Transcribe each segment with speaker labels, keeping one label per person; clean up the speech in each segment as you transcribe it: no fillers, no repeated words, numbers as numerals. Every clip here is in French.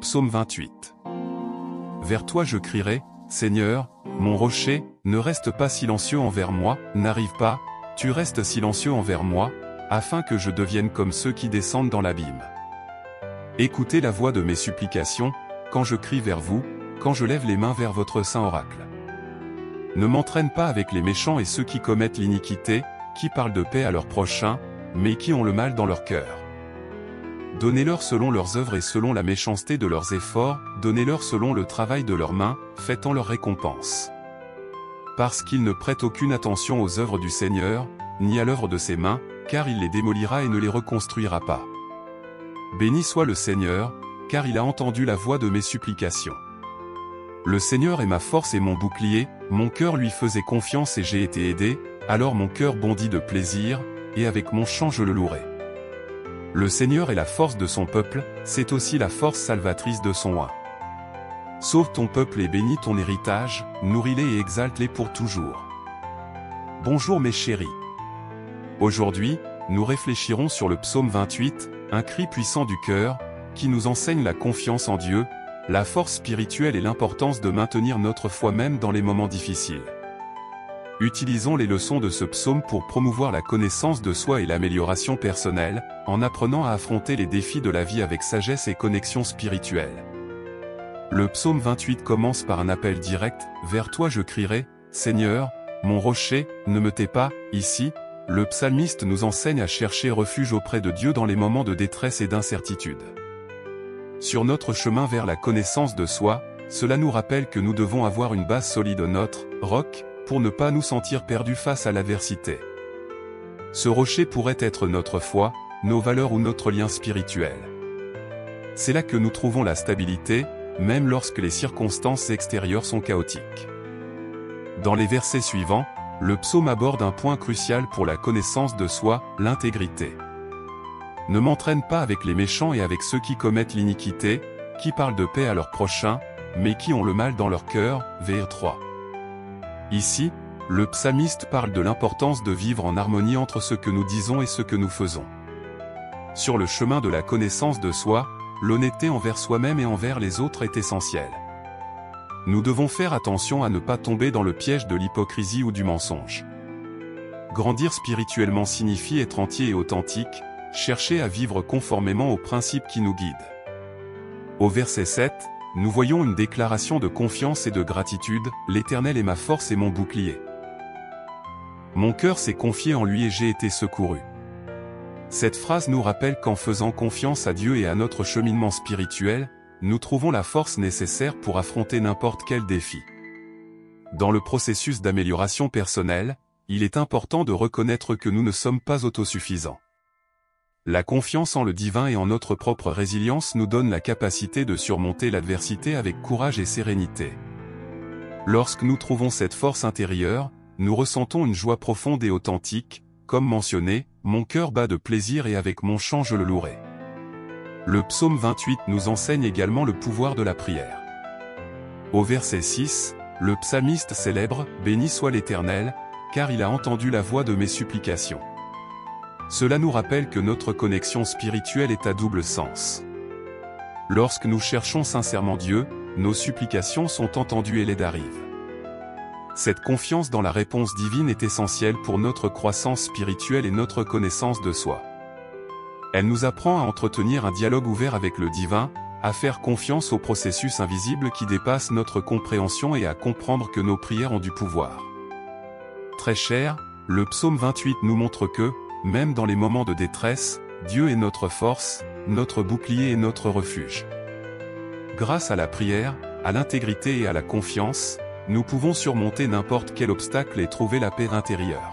Speaker 1: Psaume 28. Vers toi je crierai, Seigneur, mon rocher, ne reste pas silencieux envers moi, n'arrive pas, tu restes silencieux envers moi, afin que je devienne comme ceux qui descendent dans l'abîme. Écoutez la voix de mes supplications, quand je crie vers vous, quand je lève les mains vers votre saint oracle. Ne m'entraîne pas avec les méchants et ceux qui commettent l'iniquité, qui parlent de paix à leurs prochains, mais qui ont le mal dans leur cœur. Donnez-leur selon leurs œuvres et selon la méchanceté de leurs efforts, donnez-leur selon le travail de leurs mains, faites-en leur récompense. Parce qu'ils ne prêtent aucune attention aux œuvres du Seigneur, ni à l'œuvre de ses mains, car il les démolira et ne les reconstruira pas. Béni soit le Seigneur, car il a entendu la voix de mes supplications. Le Seigneur est ma force et mon bouclier, mon cœur lui faisait confiance et j'ai été aidé, alors mon cœur bondit de plaisir, et avec mon chant je le louerai. Le Seigneur est la force de son peuple, c'est aussi la force salvatrice de son oint. Sauve ton peuple et bénis ton héritage, nourris-les et exalte-les pour toujours. Bonjour mes chéris. Aujourd'hui, nous réfléchirons sur le psaume 28, un cri puissant du cœur, qui nous enseigne la confiance en Dieu, la force spirituelle et l'importance de maintenir notre foi même dans les moments difficiles. Utilisons les leçons de ce psaume pour promouvoir la connaissance de soi et l'amélioration personnelle, en apprenant à affronter les défis de la vie avec sagesse et connexion spirituelle. Le psaume 28 commence par un appel direct, « Vers toi je crierai, Seigneur, mon rocher, ne me tais pas ». Ici, le psalmiste nous enseigne à chercher refuge auprès de Dieu dans les moments de détresse et d'incertitude. Sur notre chemin vers la connaissance de soi, cela nous rappelle que nous devons avoir une base solide, notre roc, pour ne pas nous sentir perdus face à l'adversité. Ce rocher pourrait être notre foi, nos valeurs ou notre lien spirituel. C'est là que nous trouvons la stabilité, même lorsque les circonstances extérieures sont chaotiques. Dans les versets suivants, le psaume aborde un point crucial pour la connaissance de soi, l'intégrité. Ne m'entraîne pas avec les méchants et avec ceux qui commettent l'iniquité, qui parlent de paix à leurs prochains, mais qui ont le mal dans leur cœur, vers 3. Ici, le psalmiste parle de l'importance de vivre en harmonie entre ce que nous disons et ce que nous faisons. Sur le chemin de la connaissance de soi, l'honnêteté envers soi-même et envers les autres est essentielle. Nous devons faire attention à ne pas tomber dans le piège de l'hypocrisie ou du mensonge. Grandir spirituellement signifie être entier et authentique, chercher à vivre conformément aux principes qui nous guident. Au verset 7, nous voyons une déclaration de confiance et de gratitude, « L'Éternel est ma force et mon bouclier. Mon cœur s'est confié en lui et j'ai été secouru ». Cette phrase nous rappelle qu'en faisant confiance à Dieu et à notre cheminement spirituel, nous trouvons la force nécessaire pour affronter n'importe quel défi. Dans le processus d'amélioration personnelle, il est important de reconnaître que nous ne sommes pas autosuffisants. La confiance en le divin et en notre propre résilience nous donne la capacité de surmonter l'adversité avec courage et sérénité. Lorsque nous trouvons cette force intérieure, nous ressentons une joie profonde et authentique, comme mentionné, « Mon cœur bat de plaisir et avec mon chant je le louerai ». Le psaume 28 nous enseigne également le pouvoir de la prière. Au verset 6, le psalmiste célèbre « Béni soit l'Éternel, car il a entendu la voix de mes supplications ». Cela nous rappelle que notre connexion spirituelle est à double sens. Lorsque nous cherchons sincèrement Dieu, nos supplications sont entendues et l'aide arrive. Cette confiance dans la réponse divine est essentielle pour notre croissance spirituelle et notre connaissance de soi. Elle nous apprend à entretenir un dialogue ouvert avec le divin, à faire confiance au processus invisible qui dépasse notre compréhension et à comprendre que nos prières ont du pouvoir. Très cher, le psaume 28 nous montre que, même dans les moments de détresse, Dieu est notre force, notre bouclier et notre refuge. Grâce à la prière, à l'intégrité et à la confiance, nous pouvons surmonter n'importe quel obstacle et trouver la paix intérieure.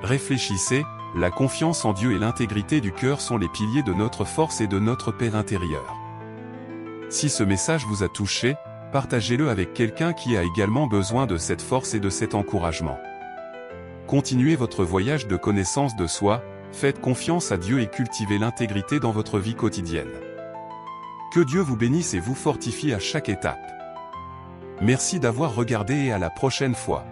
Speaker 1: Réfléchissez, la confiance en Dieu et l'intégrité du cœur sont les piliers de notre force et de notre paix intérieure. Si ce message vous a touché, partagez-le avec quelqu'un qui a également besoin de cette force et de cet encouragement. Continuez votre voyage de connaissance de soi, faites confiance à Dieu et cultivez l'intégrité dans votre vie quotidienne. Que Dieu vous bénisse et vous fortifie à chaque étape. Merci d'avoir regardé et à la prochaine fois.